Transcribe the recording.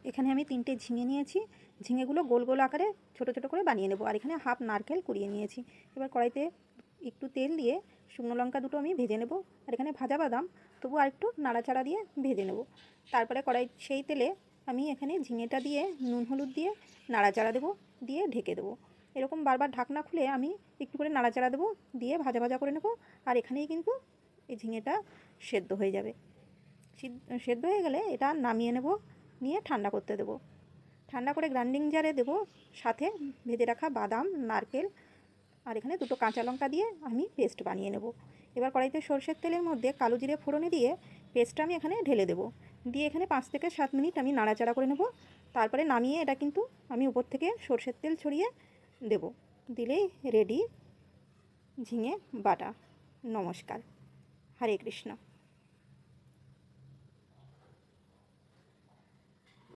এখানে আমি 3টে ঝিঙে নিয়েছি। ঝিঙেগুলো গোল গোল আকারে ছোট ছোট করে বানিয়ে নেব। আর এখানে হাফ নারকেল কুড়িয়ে নিয়েছি। এবার কড়াইতে একটু তেল দিয়ে শুকনো লঙ্কা দুটো আমি ভেজে নেব। আর এখানে ভাজা বাদাম তবু আরেকটু নাড়াচাড়া দিয়ে ভেজে নেব। তারপরে সেই তেলে আমি এখানে ঝিঙেটা দিয়ে নুন হলুদ দিয়ে নাড়াচাড়া দেবো, দিয়ে ঢেকে দেবো। এরকম বারবার ঢাকনা খুলে আমি একটু করে নাড়াচাড়া দেবো, দিয়ে ভাজা ভাজা করে নেব। আর এখানেই কিন্তু এই ঝিঙেটা সেদ্ধ হয়ে যাবে। সেদ্ধ হয়ে গেলে এটা নামিয়ে নেব, নিয়ে ঠান্ডা করতে দেবো। ঠান্ডা করে গ্রাইন্ডিং জারে দেবো, সাথে ভেজে রাখা বাদাম, নারকেল আর এখানে 2টো কাঁচা লঙ্কা দিয়ে আমি পেস্ট বানিয়ে নেব। এবার কড়াইতে সরষের তেলের মধ্যে কালো জিরে ফোড়নে দিয়ে পেস্টটা আমি এখানে ঢেলে দেবো। দিয়ে এখানে 5 থেকে 7 মিনিট আমি নাড়াচাড়া করে নেব। তারপরে নামিয়ে এটা কিন্তু আমি উপর থেকে সরষের তেল ছড়িয়ে দেব। দিলেই রেডি ঝিঙে বাটা। নমস্কার। হরে কৃষ্ণ।